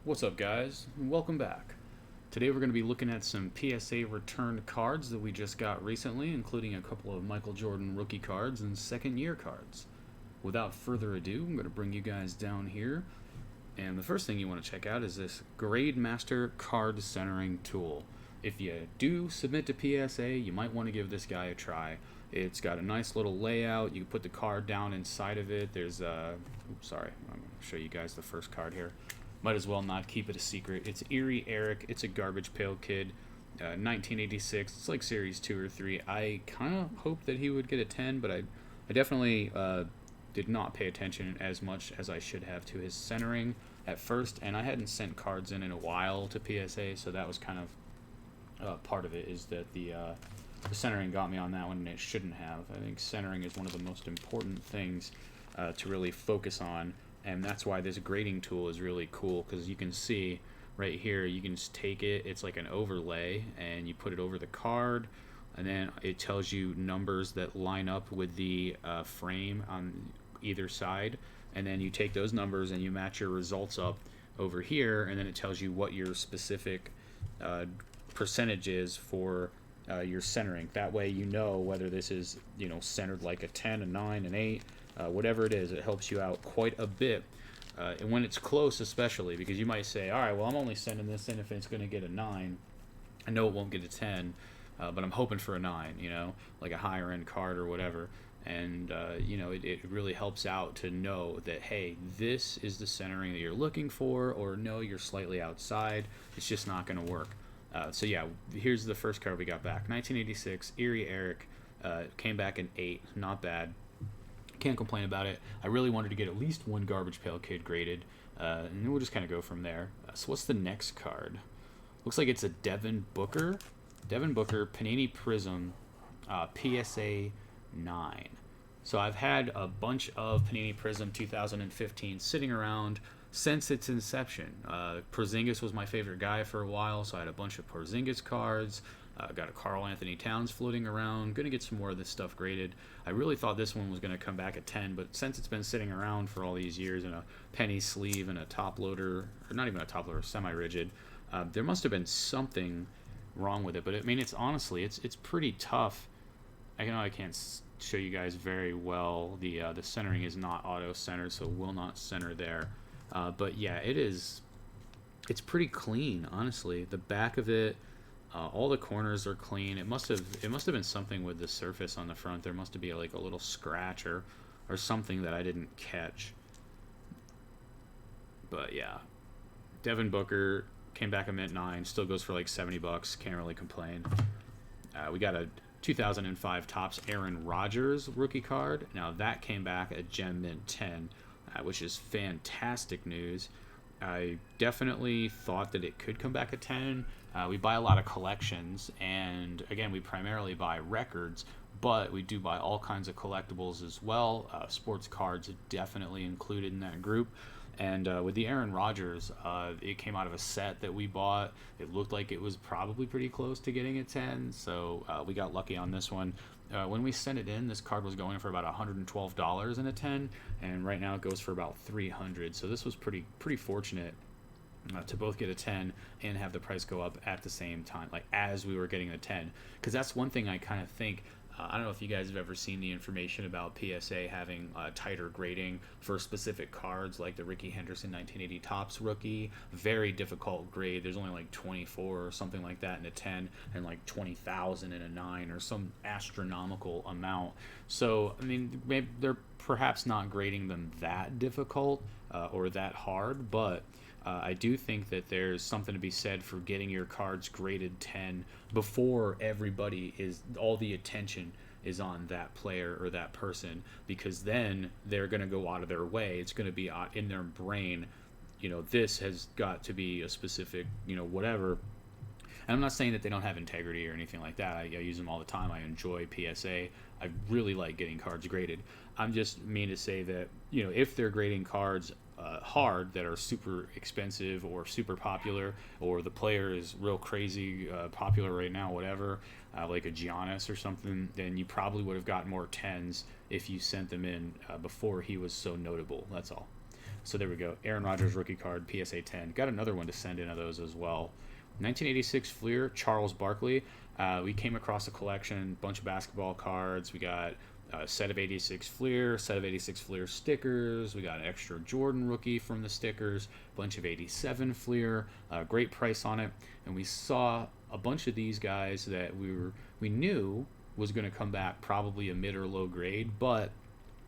What's up, guys? Welcome back. Today we're going to be looking at some PSA returned cards that we just got recently, including a couple of Michael Jordan rookie cards and second year cards. Without further ado, I'm going to bring you guys down here, and the first thing you want to check out is this Grade Master card centering tool. If you do submit to PSA, you might want to give this guy a try. It's got a nice little layout. You can put the card down inside of it. There's sorry, I'm going to show you guys the first card here. Might as well not keep it a secret. It's Erie Eric. It's a garbage pail kid. 1986. It's like series 2 or 3. I kind of hoped that he would get a 10, but I definitely did not pay attention as much as I should have to his centering at first, and I hadn't sent cards in a while to PSA, so that was kind of part of it, is that the centering got me on that one, and it shouldn't have. I think centering is one of the most important things to really focus on, and that's why this grading tool is really cool, because you can see right here, you can just take it, it's like an overlay, and you put it over the card, and then it tells you numbers that line up with the frame on either side, and then you take those numbers and you match your results up over here, and then it tells you what your specific percentage is for your centering. That way you know whether this is, centered like a 10, a 9, an 8, whatever it is. It helps you out quite a bit, and when it's close especially, because you might say, alright, well, I'm only sending this in if it's going to get a 9. I know it won't get a 10, but I'm hoping for a 9, like a higher end card or whatever. And it really helps out to know that, hey, this is the centering that you're looking for, or no, you're slightly outside, it's just not going to work. So yeah, here's the first card we got back. 1986, Erie Eric, came back in 8, not bad. Can't complain about it. I really wanted to get at least one garbage pail kid graded, and then we'll just kind of go from there. So what's the next card? Looks like it's a Devin Booker. Devin Booker, Panini Prism, PSA 9. So I've had a bunch of Panini Prism 2015 sitting around since its inception. Porzingis was my favorite guy for a while, so I had a bunch of Porzingis cards. Got a Karl Anthony Towns floating around. Going to get some more of this stuff graded. I really thought this one was going to come back at 10, but since it's been sitting around for all these years in a penny sleeve and a top loader, or not even a top loader, semi-rigid, there must have been something wrong with it. But I mean, it's pretty tough. I know I can't show you guys very well. The centering is not auto centered, so will not center there. But yeah, it's pretty clean, honestly. The back of it, all the corners are clean. It must have been something with the surface on the front. There must be like a little scratch or something that I didn't catch. But yeah, Devin Booker came back a mint 9, still goes for like $70. Can't really complain. We got a 2005 Topps Aaron Rodgers rookie card. Now that came back a gem mint 10, which is fantastic news. I definitely thought that it could come back at 10. We buy a lot of collections, and again, we primarily buy records, but we do buy all kinds of collectibles as well. Sports cards are definitely included in that group. And with the Aaron Rodgers, it came out of a set that we bought. It looked like it was probably pretty close to getting a 10, so we got lucky on this one. When we sent it in, this card was going for about $112 in a 10, and right now it goes for about $300. So this was pretty fortunate to both get a 10 and have the price go up at the same time, like as we were getting a 10. Because that's one thing I kind of think. I don't know if you guys have ever seen the information about PSA having tighter grading for specific cards, like the Rickey Henderson 1980 Topps rookie. Very difficult grade. There's only like 24 or something like that in a 10, and like 20,000 in a 9, or some astronomical amount. So, I mean, maybe they're perhaps not grading them that difficult or that hard, but I do think that there's something to be said for getting your cards graded 10 before all the attention is on that player or that person, because then they're going to go out of their way. It's going to be in their brain, this has got to be a specific, whatever. And I'm not saying that they don't have integrity or anything like that. I use them all the time. I enjoy PSA. I really like getting cards graded. I'm just mean to say that, if they're grading cards hard that are super expensive or super popular, or the player is real crazy popular right now, whatever, like a Giannis or something, then you probably would have gotten more 10s if you sent them in before he was so notable. That's all. So there we go. Aaron Rodgers rookie card, PSA 10. Got another one to send in of those as well. 1986 Fleer Charles Barkley. We came across a collection, bunch of basketball cards. We got a set of 86 Fleer, set of 86 Fleer stickers. We got an extra Jordan rookie from the stickers, bunch of 87 Fleer, great price on it. And we saw a bunch of these guys that we knew was going to come back probably a mid or low grade, but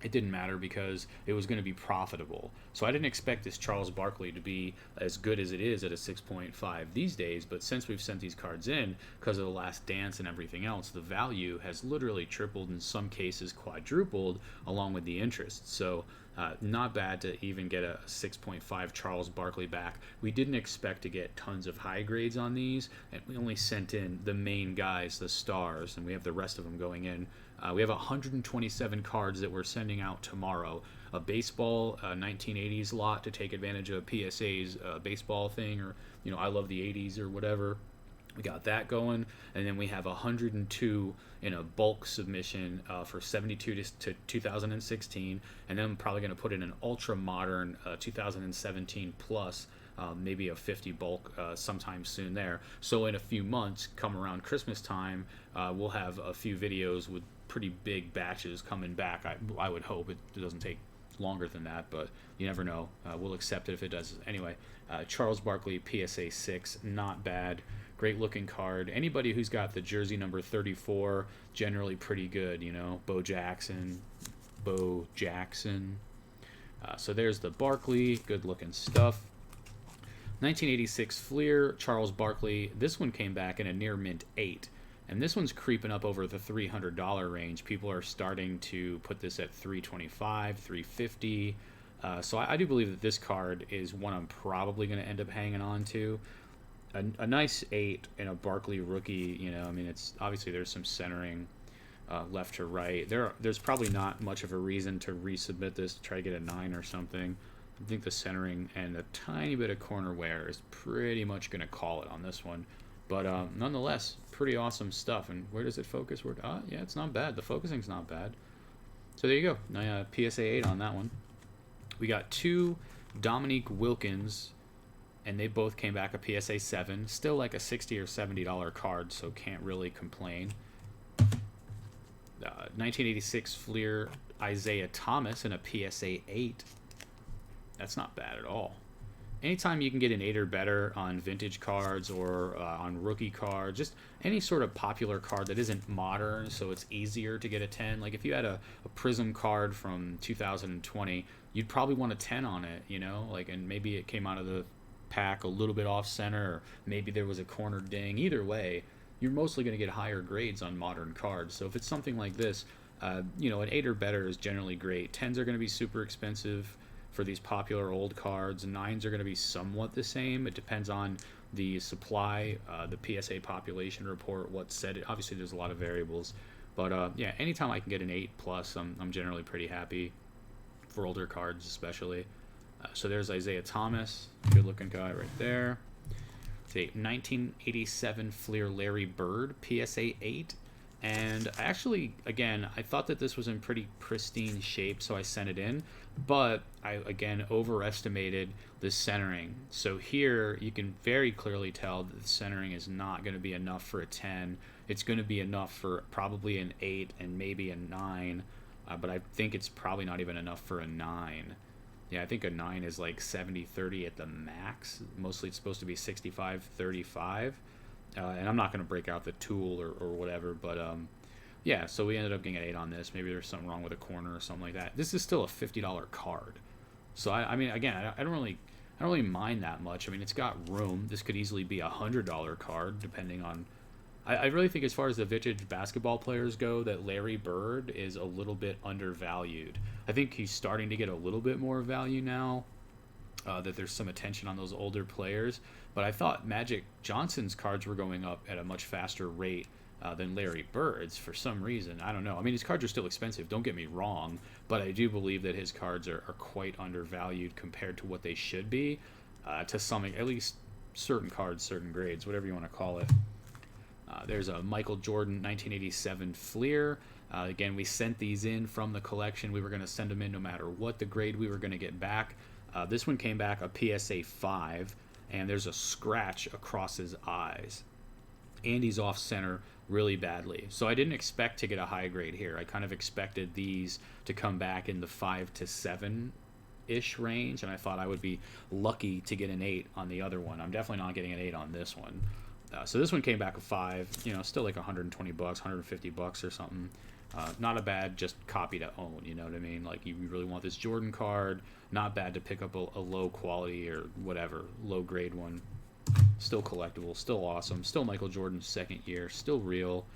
it didn't matter because it was going to be profitable. So I didn't expect this Charles Barkley to be as good as it is at a 6.5 these days, but since we've sent these cards in because of the Last Dance and everything else, the value has literally tripled, in some cases quadrupled, along with the interest. So not bad to even get a 6.5 Charles Barkley back. We didn't expect to get tons of high grades on these, and we only sent in the main guys, the stars, and we have the rest of them going in. We have 127 cards that we're sending out tomorrow. A baseball 1980s lot to take advantage of PSA's baseball thing, or I love the 80s or whatever. We got that going, and then we have 102 in a bulk submission for 72 to 2016, and then I'm probably going to put in an ultra modern 2017 plus. Maybe a 50 bulk sometime soon there. So in a few months, come around Christmas time, we'll have a few videos with pretty big batches coming back. I would hope it doesn't take longer than that, but you never know. We'll accept it if it does. Anyway, Charles Barkley PSA 6, not bad. Great looking card. Anybody who's got the jersey number 34, generally pretty good, Bo Jackson. So there's the Barkley, good looking stuff. 1986 Fleer Charles Barkley. This one came back in a near mint 8, and this one's creeping up over the $300 range. People are starting to put this at $325, $350. So I do believe that this card is one I'm probably going to end up hanging on to. A nice 8 in a Barkley rookie. It's obviously there's some centering left to right. There's probably not much of a reason to resubmit this to try to get a 9 or something. I think the centering and a tiny bit of corner wear is pretty much going to call it on this one. But nonetheless, pretty awesome stuff. And where does it focus? Yeah, it's not bad. The focusing's not bad. So there you go. PSA 8 on that one. We got 2 Dominique Wilkins, and they both came back a PSA 7. Still like a $60 or $70 card, so can't really complain. 1986 Fleer Isaiah Thomas in a PSA 8. That's not bad at all. Anytime you can get an 8 or better on vintage cards or on rookie cards, just any sort of popular card that isn't modern, so it's easier to get a 10. Like if you had a Prism card from 2020, you'd probably want a 10 on it, and maybe it came out of the pack a little bit off center, or maybe there was a corner ding. Either way, you're mostly going to get higher grades on modern cards. So if it's something like this, an 8 or better is generally great. 10s are going to be super expensive for these popular old cards. 9s are going to be somewhat the same. It depends on the supply, the PSA population report, what's said. Obviously, there's a lot of variables. But yeah, anytime I can get an 8 plus, I'm generally pretty happy, for older cards especially. So there's Isaiah Thomas, good looking guy right there. It's a 1987 Fleer Larry Bird PSA 8. And actually, again, I thought that this was in pretty pristine shape, so I sent it in. But I, again, overestimated the centering. So here, you can very clearly tell that the centering is not going to be enough for a 10. It's going to be enough for probably an 8 and maybe a 9. But I think it's probably not even enough for a 9. Yeah, I think a 9 is like 70-30 at the max. Mostly it's supposed to be 65-35. And I'm not going to break out the tool or whatever, but yeah, so we ended up getting an 8 on this. Maybe there's something wrong with a corner or something like that. This is still a $50 card. So I mean, again, I don't really mind that much. I mean, it's got room. This could easily be a $100 card, depending on. I really think as far as the vintage basketball players go, that Larry Bird is a little bit undervalued. I think he's starting to get a little bit more value now. That there's some attention on those older players, but I thought Magic Johnson's cards were going up at a much faster rate than Larry Bird's for some reason. I don't know. I mean, his cards are still expensive, don't get me wrong, but I do believe that his cards are quite undervalued compared to what they should be, to some, at least certain cards, certain grades, whatever you want to call it. There's a Michael Jordan 1987 Fleer. Again, we sent these in from the collection. We were going to send them in no matter what the grade we were going to get back. This one came back a PSA 5, and there's a scratch across his eyes. And he's off center really badly. So I didn't expect to get a high grade here. I kind of expected these to come back in the 5 to 7-ish range, and I thought I would be lucky to get an 8 on the other one. I'm definitely not getting an 8 on this one. So this one came back a 5, you know, still like $120, $150 or something. Not a bad just copy to own, you know what I mean? Like, you really want this Jordan card, not bad to pick up a low quality or whatever, low grade one. Still collectible, still awesome, still Michael Jordan's second year, still real.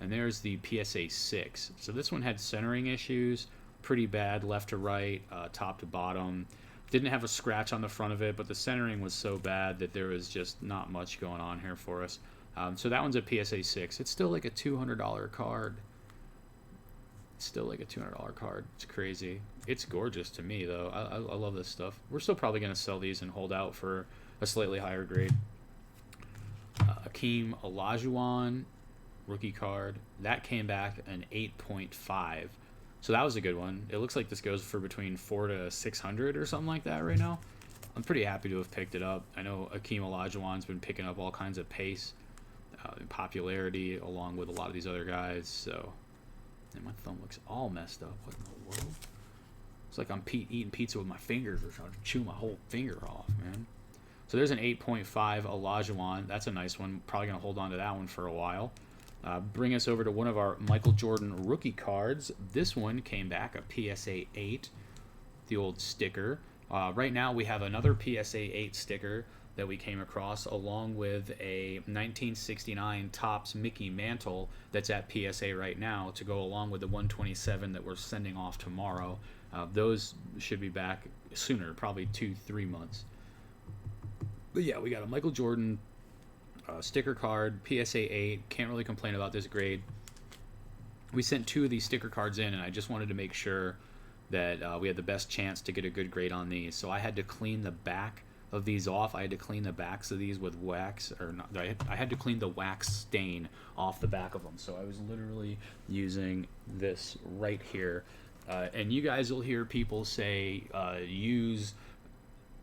And there's the PSA 6. So this one had centering issues, pretty bad left to right, top to bottom. Didn't have a scratch on the front of it, but the centering was so bad that there was just not much going on here for us. So that one's a PSA 6. It's still like a $200 card. It's still like a $200 card. It's crazy. It's gorgeous to me, though. I love this stuff. We're still probably going to sell these and hold out for a slightly higher grade. Akeem Olajuwon rookie card. That came back an 8.5. So that was a good one. It looks like this goes for between 400 to 600 or something like that right now. I'm pretty happy to have picked it up. I know Akeem Olajuwon's been picking up all kinds of pace and popularity along with a lot of these other guys. So, and my thumb looks all messed up. What in the world? It's like I'm eating pizza with my fingers or trying to chew my whole finger off, man. So there's an 8.5 Olajuwon. That's a nice one. Probably going to hold on to that one for a while. Bring us over to one of our Michael Jordan rookie cards. This one came back a PSA 8, the old sticker. Right now we have another PSA 8 sticker that we came across along with a 1969 Topps Mickey Mantle that's at PSA right now to go along with the 127 that we're sending off tomorrow. Those should be back sooner, probably 2-3 months. But yeah, we got a Michael Jordan sticker card, PSA 8. Can't really complain about this grade. We sent 2 of these sticker cards in, and I just wanted to make sure that we had the best chance to get a good grade on these. So I had to clean the back of these off. I had to clean the backs of these with wax, or not. I had to clean the wax stain off the back of them. So I was literally using this right here. And you guys will hear people say use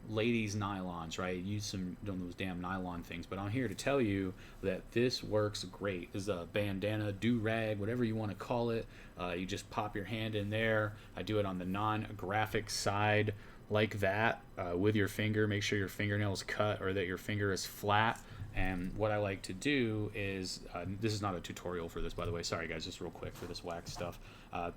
ladies nylons, right? Use some those damn nylon things, but I'm here to tell you that this works great. This is a bandana, do-rag, whatever you want to call it. You just pop your hand in there. I do it on the non-graphic side like that with your finger. Make sure your fingernail is cut or that your finger is flat. And what I like to do is, this is not a tutorial for this, by the way. Sorry, guys, just real quick for this wax stuff.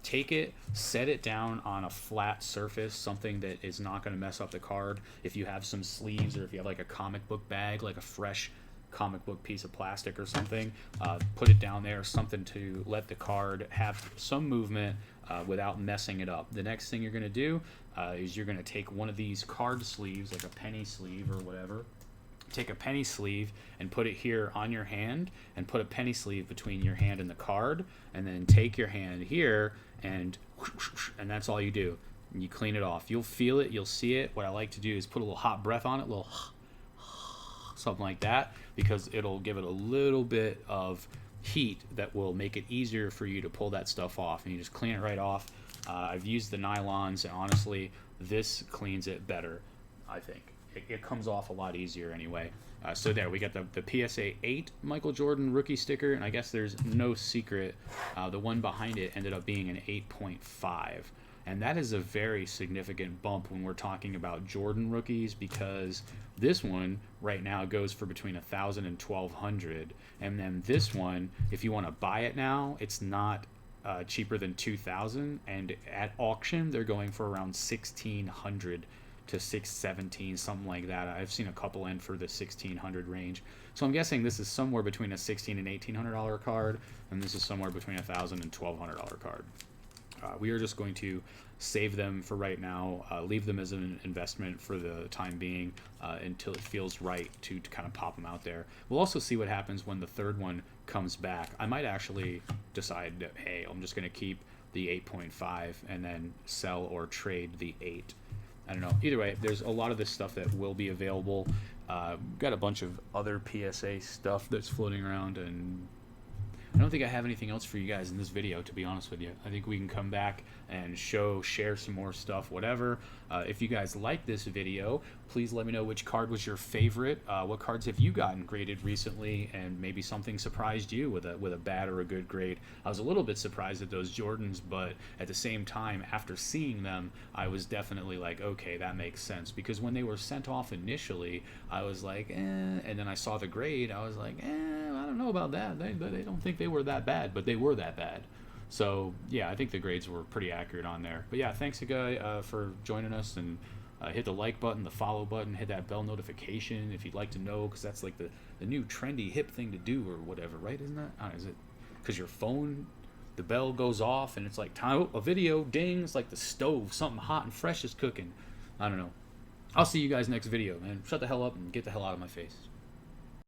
Take it, set it down on a flat surface, something that is not going to mess up the card. If you have some sleeves or if you have like a comic book bag, like a fresh comic book piece of plastic or something, put it down there, something to let the card have some movement without messing it up. The next thing you're going to do is you're going to take one of these card sleeves, like a penny sleeve or whatever. Take a penny sleeve and put it here on your hand and put a penny sleeve between your hand and the card, and then take your hand here and that's all you do. And you clean it off. You'll feel it, you'll see it. What I like to do is put a little hot breath on it, a little something like that, because it'll give it a little bit of heat that will make it easier for you to pull that stuff off, and you just clean it right off. I've used the nylons, and honestly this cleans it better, I think. It comes off a lot easier anyway. So there, we got the PSA 8 Michael Jordan rookie sticker, and I guess there's no secret. The one behind it ended up being an 8.5. And that is a very significant bump when we're talking about Jordan rookies, because this one right now goes for between $1,000 and $1,200. And then this one, if you want to buy it now, it's not cheaper than $2,000. And at auction, they're going for around $1,600 to $617, something like that. I've seen a couple end for the $1,600 range. So I'm guessing this is somewhere between a $1,600 and $1,800 card, and this is somewhere between $1,000 and $1,200 card. We are just going to save them for right now, leave them as an investment for the time being until it feels right to kind of pop them out there. We'll also see what happens when the third one comes back. I might actually decide that, hey, I'm just going to keep the 8.5 and then sell or trade the 8. I don't know. Either way, there's a lot of this stuff that will be available. Got a bunch of other PSA stuff that's floating around, and I don't think I have anything else for you guys in this video, to be honest with you. I think we can come back and share some more stuff, whatever. If you guys like this video, please let me know which card was your favorite. What cards have you gotten graded recently, and maybe something surprised you with a bad or a good grade. I was a little bit surprised at those Jordans, but at the same time, after seeing them, I was definitely like, okay, that makes sense. Because when they were sent off initially, I was like, and then I saw the grade, I was like, I don't know about that. They don't think they were that bad, but they were that bad. So yeah, I think the grades were pretty accurate on there. But yeah, thanks again for joining us, and hit the like button, the follow button, hit that bell notification if you'd like to know, because that's like the new trendy hip thing to do or whatever, right? Isn't that? Is it because your phone, the bell goes off and it's like time, a video dings, like the stove, something hot and fresh is cooking. I don't know. I'll see you guys next video, man. Shut the hell up and get the hell out of my face.